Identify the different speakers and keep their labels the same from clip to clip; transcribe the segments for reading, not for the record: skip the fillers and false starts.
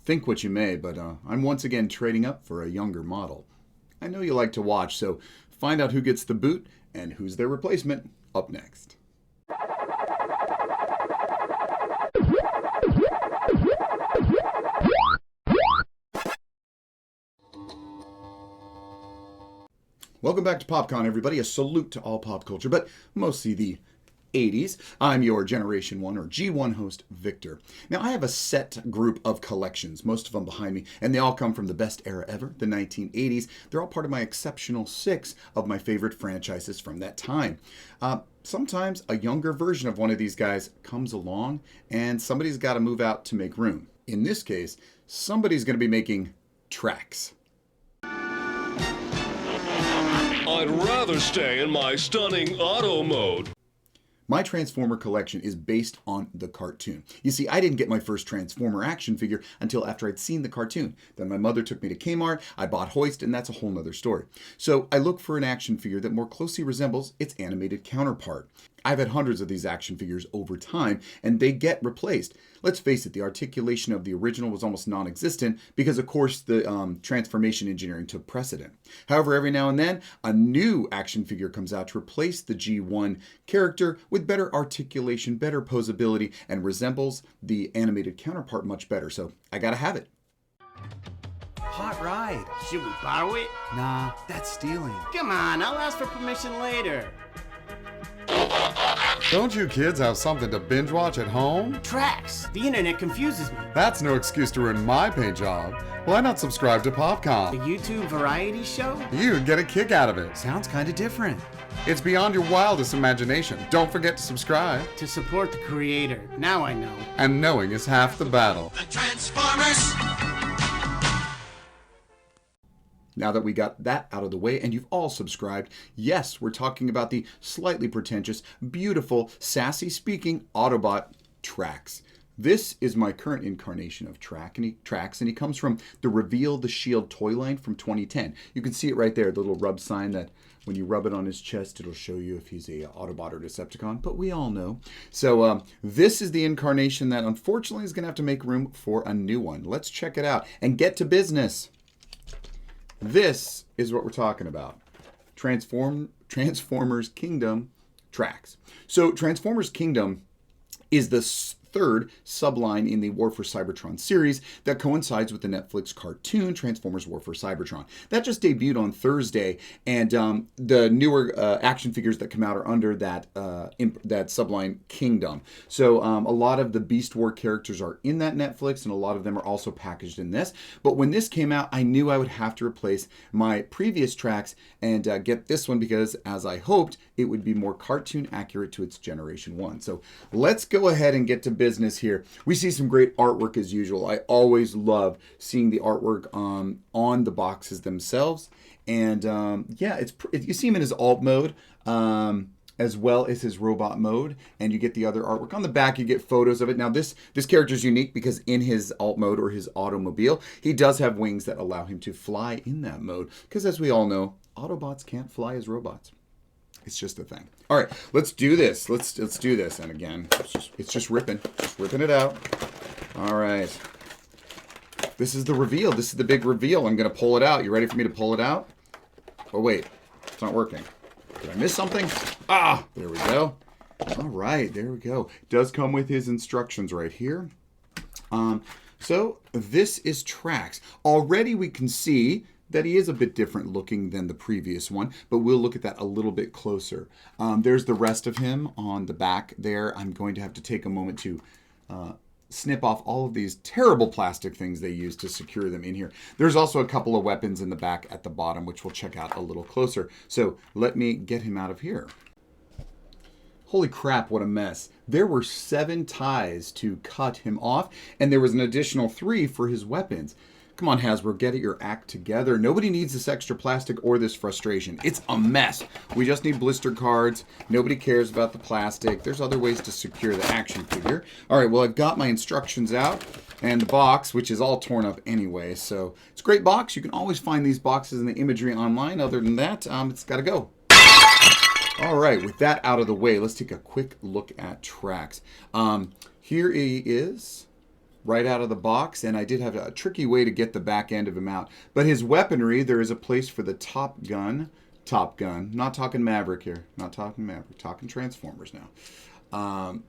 Speaker 1: Think what you may, but I'm once again trading up for a younger model. I know you like to watch, so find out who gets the boot and who's their replacement up next. Welcome back to PopCon, everybody. A salute to all pop culture, but mostly the 80s. I'm your Generation 1 or G1 host, Victor. Now, I have a set group of collections, most of them behind me, and they all come from the best era ever, the 1980s. They're all part of my exceptional 6 of my favorite franchises from that time. Sometimes a younger version of one of these guys comes along, and somebody's got to move out to make room. In this case, somebody's going to be making tracks.
Speaker 2: I'd rather stay in my stunning auto mode.
Speaker 1: My Transformer collection is based on the cartoon. You see, I didn't get my first Transformer action figure until after I'd seen the cartoon. Then my mother took me to Kmart, I bought Hoist, and that's a whole nother story. So I look for an action figure that more closely resembles its animated counterpart. I've had hundreds of these action figures over time, and they get replaced. Let's face it, the articulation of the original was almost non-existent because, of course, the transformation engineering took precedent. However, every now and then, a new action figure comes out to replace the G1 character with better articulation, better posability, and resembles the animated counterpart much better. So I gotta have it.
Speaker 3: Hot ride.
Speaker 4: Should we borrow it?
Speaker 3: Nah, that's stealing.
Speaker 4: Come on, I'll ask for permission later.
Speaker 5: Don't you kids have something to binge watch at home?
Speaker 4: Tracks. The internet confuses me.
Speaker 5: That's no excuse to ruin my paint job. Why not subscribe to
Speaker 4: A
Speaker 5: PopCon?
Speaker 4: YouTube variety show?
Speaker 5: You'd get a kick out of it.
Speaker 3: Sounds kinda different.
Speaker 5: It's beyond your wildest imagination. Don't forget to subscribe.
Speaker 4: To support the creator. Now I know.
Speaker 5: And knowing is half the battle.
Speaker 6: The Transformers!
Speaker 1: Now that we got that out of the way and you've all subscribed, yes, we're talking about the slightly pretentious, beautiful, sassy-speaking Autobot Trax. This is my current incarnation of Trax, and he comes from the Reveal the Shield toy line from 2010. You can see it right there, the little rub sign that when you rub it on his chest, it'll show you if he's a Autobot or Decepticon, but we all know. So this is the incarnation that unfortunately is going to have to make room for a new one. Let's check it out and get to business. This is what we're talking about. Transformers Kingdom Trax. So Transformers Kingdom is the third subline in the War for Cybertron series that coincides with the Netflix cartoon Transformers War for Cybertron. That just debuted on Thursday, and the newer action figures that come out are under that that subline Kingdom. So a lot of the Beast War characters are in that Netflix, and a lot of them are also packaged in this. But when this came out, I knew I would have to replace my previous tracks and get this one because, as I hoped, it would be more cartoon accurate to its Generation 1. So let's go ahead and get to business here. We see some great artwork as usual. I always love seeing the artwork on the boxes themselves. And yeah, you see him in his alt mode as well as his robot mode, and you get the other artwork. On the back, you get photos of it. Now, this character is unique because in his alt mode or his automobile, he does have wings that allow him to fly in that mode. Because as we all know, Autobots can't fly as robots. It's just a thing. All right, let's do this. Let's do this. And again, it's just ripping it out. All right. This is the reveal. This is the big reveal. I'm going to pull it out. You ready for me to pull it out? Oh, wait. It's not working. Did I miss something? Ah, there we go. All right, there we go. It does come with his instructions right here. So this is Trax. Already we can see that he is a bit different looking than the previous one, but we'll look at that a little bit closer. There's the rest of him on the back there. I'm going to have to take a moment to snip off all of these terrible plastic things they use to secure them in here. There's also a couple of weapons in the back at the bottom, which we'll check out a little closer. So let me get him out of here. Holy crap, what a mess. There were 7 ties to cut him off, and there was an additional 3 for his weapons. Come on, Hasbro, get your act together. Nobody needs this extra plastic or this frustration. It's a mess. We just need blister cards. Nobody cares about the plastic. There's other ways to secure the action figure. All right, well, I've got my instructions out and the box, which is all torn up anyway. So it's a great box. You can always find these boxes in the imagery online. Other than that, it's got to go. All right, with that out of the way, let's take a quick look at Trax. Here he is. right out of the box, and I did have a tricky way to get the back end of him out. But his weaponry, there is a place for the Top Gun, not talking Maverick here, not talking Maverick, talking Transformers now.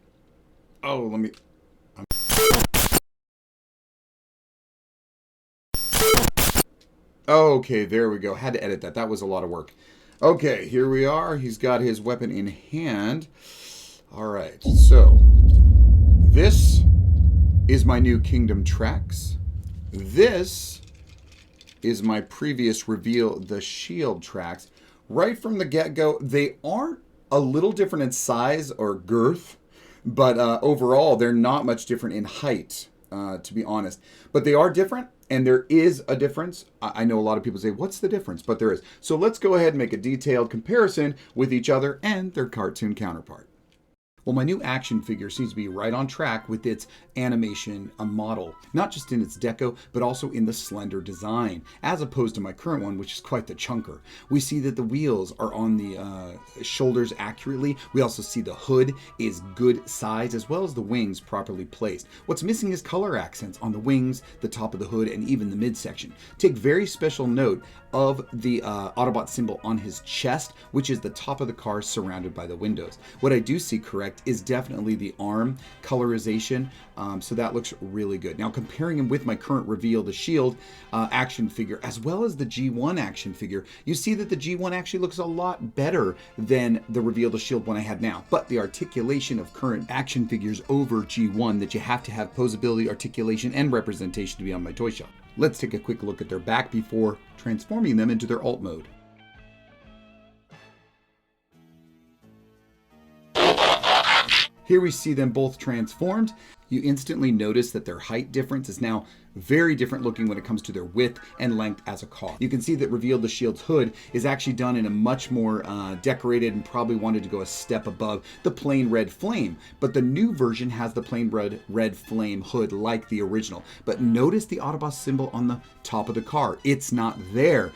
Speaker 1: Okay, there we go. Had to edit that. That was a lot of work. Okay, here we are. He's got his weapon in hand. All right, so this is my new Kingdom Trax. This is my previous reveal, the Shield Trax. Right from the get-go, they aren't a little different in size or girth, but overall, they're not much different in height, to be honest. But they are different. And there is a difference. I know a lot of people say, what's the difference? But there is. So let's go ahead and make a detailed comparison with each other and their cartoon counterpart. Well, my new action figure seems to be right on track with its animation model, not just in its deco, but also in the slender design, as opposed to my current one, which is quite the chunker. We see that the wheels are on the shoulders accurately. We also see the hood is good size, as well as the wings properly placed. What's missing is color accents on the wings, the top of the hood, and even the midsection. Take very special note of the Autobot symbol on his chest, which is the top of the car surrounded by the windows. What I do see correct is definitely the arm colorization, so that looks really good. Now, comparing him with my current reveal, the Shield action figure, as well as the G1 action figure, you see that the G1 actually looks a lot better than the reveal, the Shield one I have now. But the articulation of current action figures over G1, that you have to have posability, articulation, and representation to be on my toy shelf. Let's take a quick look at their back before transforming them into their alt mode. Here we see them both transformed. You instantly notice that their height difference is now very different looking when it comes to their width and length as a car. You can see that Reveal the Shield's hood is actually done in a much more decorated and probably wanted to go a step above the plain red flame. But the new version has the plain red flame hood like the original. But notice the Autobot symbol on the top of the car. It's not there.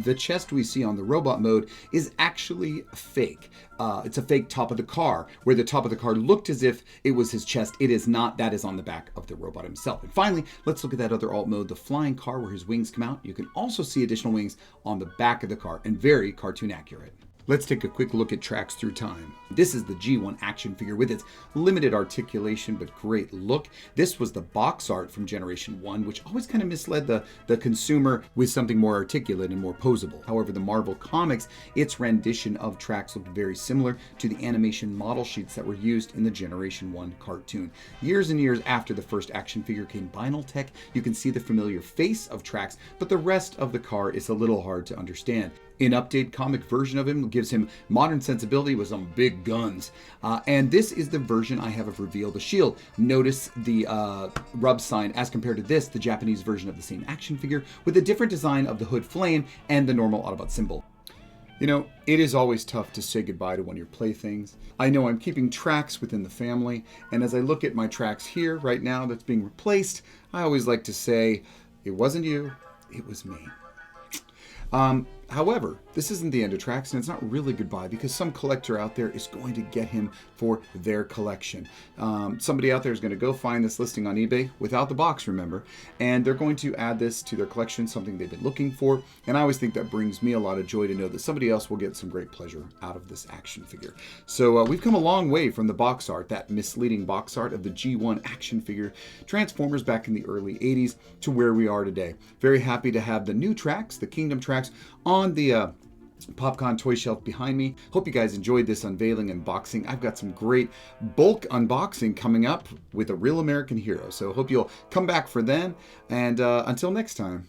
Speaker 1: The chest we see on the robot mode is actually fake. It's a fake top of the car, where the top of the car looked as if it was his chest. It is not. That is on the back of the robot himself. And finally, let's look at that other alt mode, the flying car, where his wings come out. You can also see additional wings on the back of the car, and very cartoon accurate. Let's take a quick look at Trax Through Time. This is the G1 action figure with its limited articulation but great look. This was the box art from Generation 1, which always kind of misled the consumer with something more articulate and more posable. However, the Marvel Comics, its rendition of Trax looked very similar to the animation model sheets that were used in the Generation 1 cartoon. Years and years after the first action figure came Vinyltech, you can see the familiar face of Trax, but the rest of the car is a little hard to understand. An updated comic version of him gives him modern sensibility with some big guns. And this is the version I have of Reveal the Shield. Notice the rub sign as compared to this, the Japanese version of the same action figure, with a different design of the hood flame and the normal Autobot symbol. You know, it is always tough to say goodbye to one of your playthings. I know I'm keeping Trax within the family, and as I look at my Trax here right now that's being replaced, I always like to say, it wasn't you, it was me. However, this isn't the end of Trax, and it's not really goodbye, because some collector out there is going to get him for their collection. Somebody out there is going to go find this listing on eBay without the box, remember, and they're going to add this to their collection, something they've been looking for. And I always think that brings me a lot of joy to know that somebody else will get some great pleasure out of this action figure. So we've come a long way from the box art, that misleading box art of the G1 action figure Transformers back in the early 80s, to where we are today. Very happy to have the new Trax, the Kingdom Trax, on the PopCon toy shelf behind me. Hope you guys enjoyed this unveiling and unboxing. I've got some great bulk unboxing coming up with a real American hero, so hope you'll come back for then, and until next time.